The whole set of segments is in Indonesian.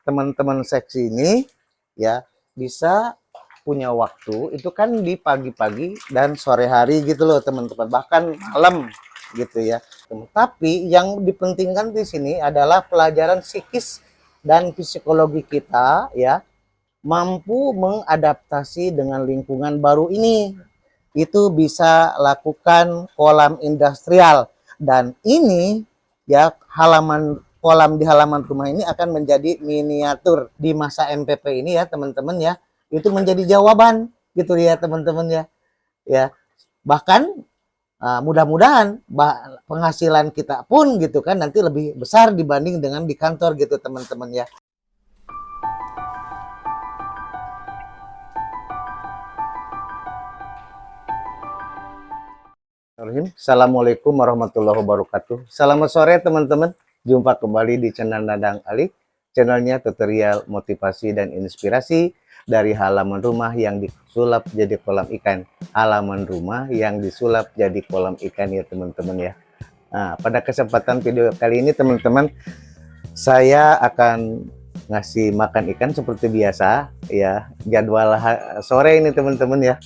teman-teman seksi ini ya bisa punya waktu itu kan di pagi-pagi dan sore hari gitu loh teman-teman, bahkan malam gitu ya. Tapi yang dipentingkan di sini adalah pelajaran psikis dan psikologi kita ya, mampu mengadaptasi dengan lingkungan baru ini. Itu bisa lakukan kolam industrial, dan ini ya kolam di halaman rumah ini akan menjadi miniatur di masa MPP ini ya teman-teman ya. Itu menjadi jawaban gitu ya teman-teman ya. Ya, bahkan mudah-mudahan penghasilan kita pun gitu kan nanti lebih besar dibanding dengan di kantor gitu teman-teman ya. Assalamualaikum warahmatullahi wabarakatuh. Selamat sore teman-teman. Jumpa kembali di channel Nadang Ali. Channelnya tutorial motivasi dan inspirasi dari halaman rumah yang disulap jadi kolam ikan. Halaman rumah yang disulap jadi kolam ikan ya teman-teman ya. Nah, pada kesempatan video kali ini teman-teman, saya akan ngasih makan ikan seperti biasa ya. Jadwal sore ini teman-teman ya.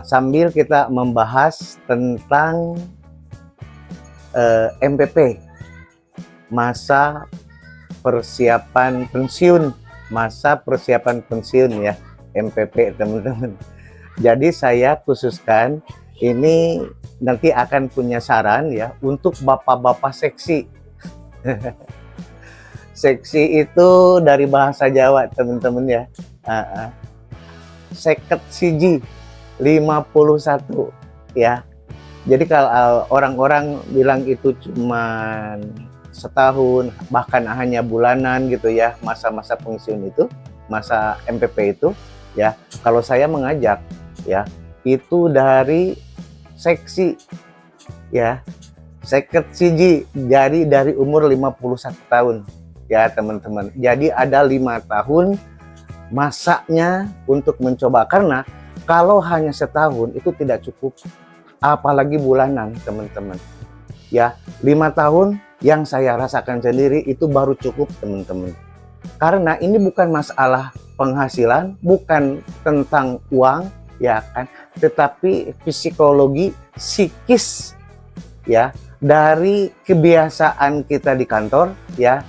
Sambil kita membahas tentang MPP, masa persiapan pensiun, ya, MPP teman-teman. Jadi saya khususkan ini nanti akan punya saran ya untuk bapak-bapak seksi. Seksi itu dari bahasa Jawa teman-teman ya. Seket siji 51 ya. Jadi kalau orang-orang bilang itu cuman setahun, bahkan hanya bulanan gitu ya, masa-masa pensiun itu, masa MPP itu ya. Kalau saya mengajak ya, itu dari seksi ya, seket siji, jadi dari umur 51 tahun ya teman-teman. Jadi ada 5 tahun masanya untuk mencoba, karena kalau hanya setahun itu tidak cukup, apalagi bulanan teman-teman ya. 5 tahun yang saya rasakan sendiri itu baru cukup teman-teman, karena ini bukan masalah penghasilan, bukan tentang uang ya kan, tetapi psikologi, psikis ya, dari kebiasaan kita di kantor ya.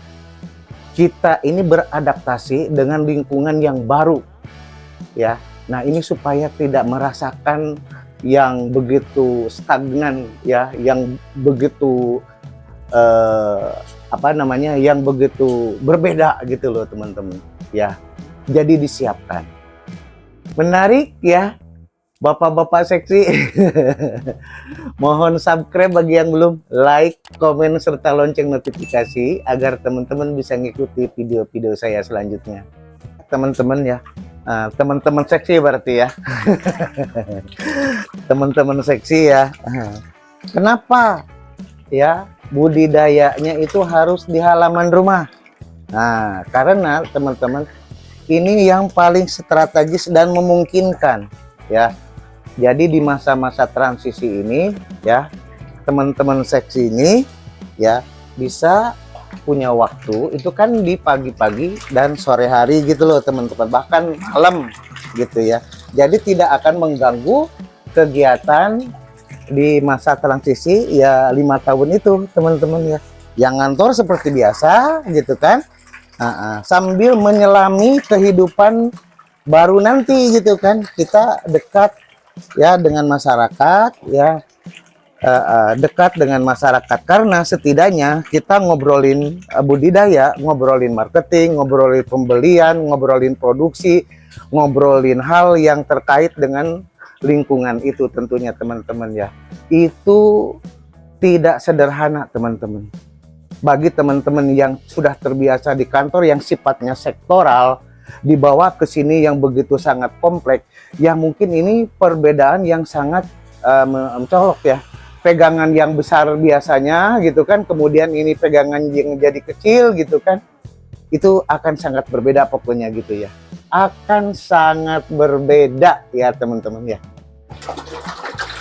Kita ini beradaptasi dengan lingkungan yang baru ya. Nah, ini supaya tidak merasakan yang begitu stagnan ya, yang begitu yang begitu berbeda gitu loh teman-teman ya. Jadi disiapkan. Menarik ya bapak-bapak seksi. Mohon subscribe bagi yang belum, like, komen, serta lonceng notifikasi agar teman-teman bisa ngikuti video-video saya selanjutnya teman-teman ya. Teman-teman seksi berarti ya. Teman-teman seksi ya. Kenapa ya budidayanya itu harus di halaman rumah? Nah, karena teman-teman ini yang paling strategis dan memungkinkan ya. Jadi di masa-masa transisi ini ya, teman-teman seksi ini ya bisa punya waktu itu kan di pagi-pagi dan sore hari gitu loh teman-teman, bahkan malam gitu ya. Jadi tidak akan mengganggu kegiatan di masa transisi ya 5 tahun itu teman-teman ya. Yang ngantor seperti biasa gitu kan, sambil menyelami kehidupan baru nanti gitu kan. Kita dekat ya dengan masyarakat ya, dekat dengan masyarakat, karena setidaknya kita ngobrolin budidaya, ngobrolin marketing, ngobrolin pembelian, ngobrolin produksi, ngobrolin hal yang terkait dengan lingkungan itu tentunya teman-teman ya. Itu tidak sederhana teman-teman. Bagi teman-teman yang sudah terbiasa di kantor yang sifatnya sektoral, dibawa ke sini yang begitu sangat kompleks, ya mungkin ini perbedaan yang sangat mencolok ya. Pegangan yang besar biasanya gitu kan, kemudian ini pegangan yang jadi kecil gitu kan, itu akan sangat berbeda pokoknya gitu ya. Akan sangat berbeda ya teman-teman ya.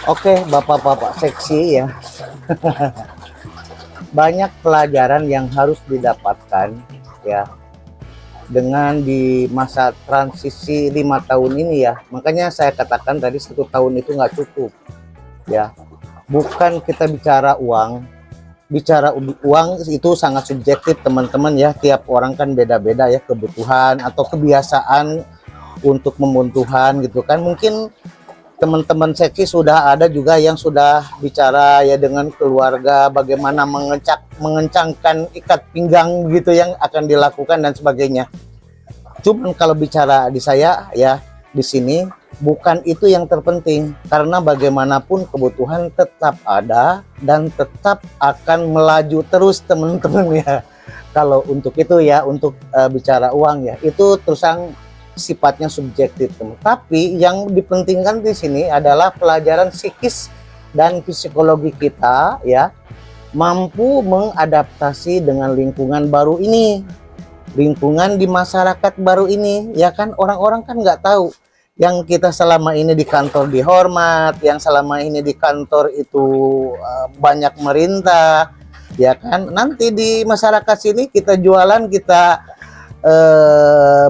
Oke bapak-bapak seksi ya. Banyak pelajaran yang harus didapatkan ya dengan di masa transisi 5 tahun ini ya. Makanya saya katakan tadi 1 tahun itu nggak cukup ya. Bukan kita bicara uang itu sangat subjektif teman-teman ya. Tiap orang kan beda-beda ya kebutuhan atau kebiasaan untuk membuntuhan gitu kan. Mungkin teman-teman seksi sudah ada juga yang sudah bicara ya dengan keluarga bagaimana mengencangkan ikat pinggang gitu yang akan dilakukan dan sebagainya. Cuman kalau bicara di saya ya di sini bukan itu yang terpenting, karena bagaimanapun kebutuhan tetap ada dan tetap akan melaju terus teman-teman ya. Kalau untuk itu ya, untuk bicara uang ya, itu terusang sifatnya subjektif teman. Tapi yang dipentingkan di sini adalah pelajaran psikis dan psikologi kita ya, mampu mengadaptasi dengan lingkungan baru ini, lingkungan di masyarakat baru ini ya kan. Orang-orang kan nggak tahu yang kita selama ini di kantor dihormat, yang selama ini di kantor itu banyak merintah ya kan. Nanti di masyarakat sini kita jualan, kita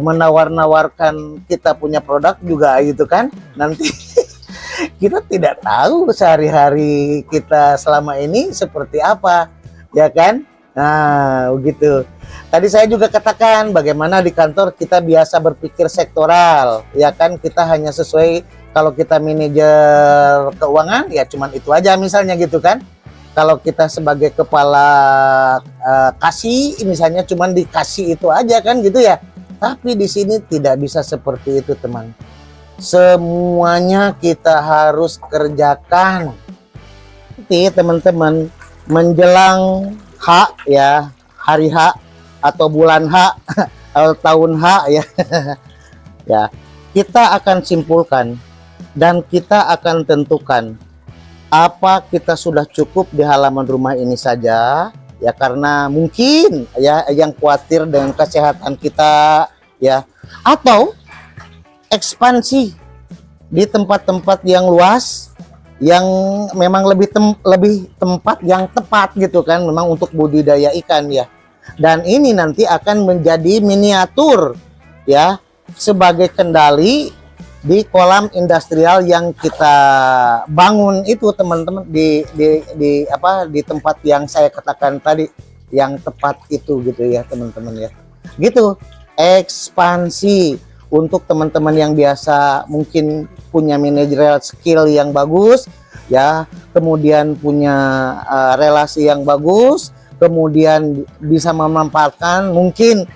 menawar-nawarkan kita punya produk juga gitu kan, nanti kita tidak tahu sehari-hari kita selama ini seperti apa ya kan. Nah begitu, tadi saya juga katakan bagaimana di kantor kita biasa berpikir sektoral ya kan. Kita hanya sesuai, kalau kita manajer keuangan ya cuman itu aja misalnya gitu kan. Kalau kita sebagai kepala kasih misalnya cuman dikasih itu aja kan gitu ya. Tapi di sini tidak bisa seperti itu teman. Semuanya kita harus kerjakan. Nanti teman-teman menjelang H ya, hari H atau bulan H atau tahun H ya. Ya, kita akan simpulkan dan kita akan tentukan apa kita sudah cukup di halaman rumah ini saja ya, karena mungkin ya yang khawatir dengan kesehatan kita ya, atau ekspansi di tempat-tempat yang luas yang memang lebih tempat yang tepat gitu kan, memang untuk budidaya ikan ya. Dan ini nanti akan menjadi miniatur ya sebagai kendali di kolam industrial yang kita bangun itu teman-teman, di tempat yang saya katakan tadi yang tepat itu gitu ya teman-teman ya. Gitu, ekspansi untuk teman-teman yang biasa mungkin punya managerial skill yang bagus ya, kemudian punya relasi yang bagus, kemudian bisa memanfaatkan mungkin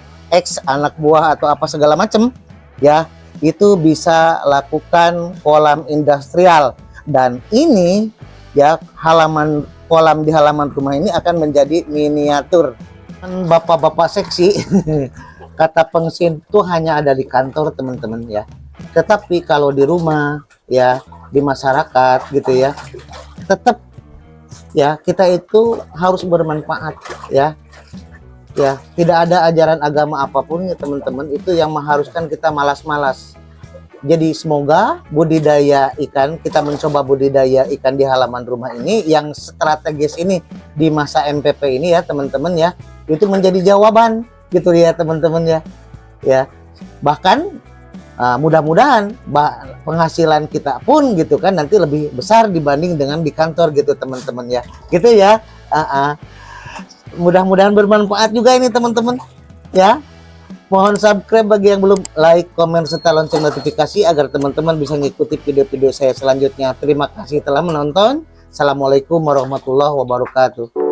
anak buah atau apa segala macam ya, itu bisa lakukan kolam industrial. Dan ini ya kolam di halaman rumah ini akan menjadi miniatur. Bapak-bapak seksi kata pensiun itu hanya ada di kantor teman-teman ya, tetapi kalau di rumah ya, di masyarakat gitu ya, tetap ya kita itu harus bermanfaat ya. Ya, tidak ada ajaran agama apapun ya teman-teman itu yang mengharuskan kita malas-malas. Jadi semoga budidaya ikan, kita mencoba budidaya ikan di halaman rumah ini yang strategis ini di masa MPP ini ya teman-teman ya, itu menjadi jawaban gitu ya teman-teman ya. Ya, bahkan mudah-mudahan penghasilan kita pun gitu kan nanti lebih besar dibanding dengan di kantor gitu teman-teman ya. Gitu ya. Mudah-mudahan bermanfaat juga ini teman-teman ya. Mohon subscribe bagi yang belum, like, komen, serta lonceng notifikasi agar teman-teman bisa mengikuti video-video saya selanjutnya. Terima kasih telah menonton. Assalamualaikum warahmatullahi wabarakatuh.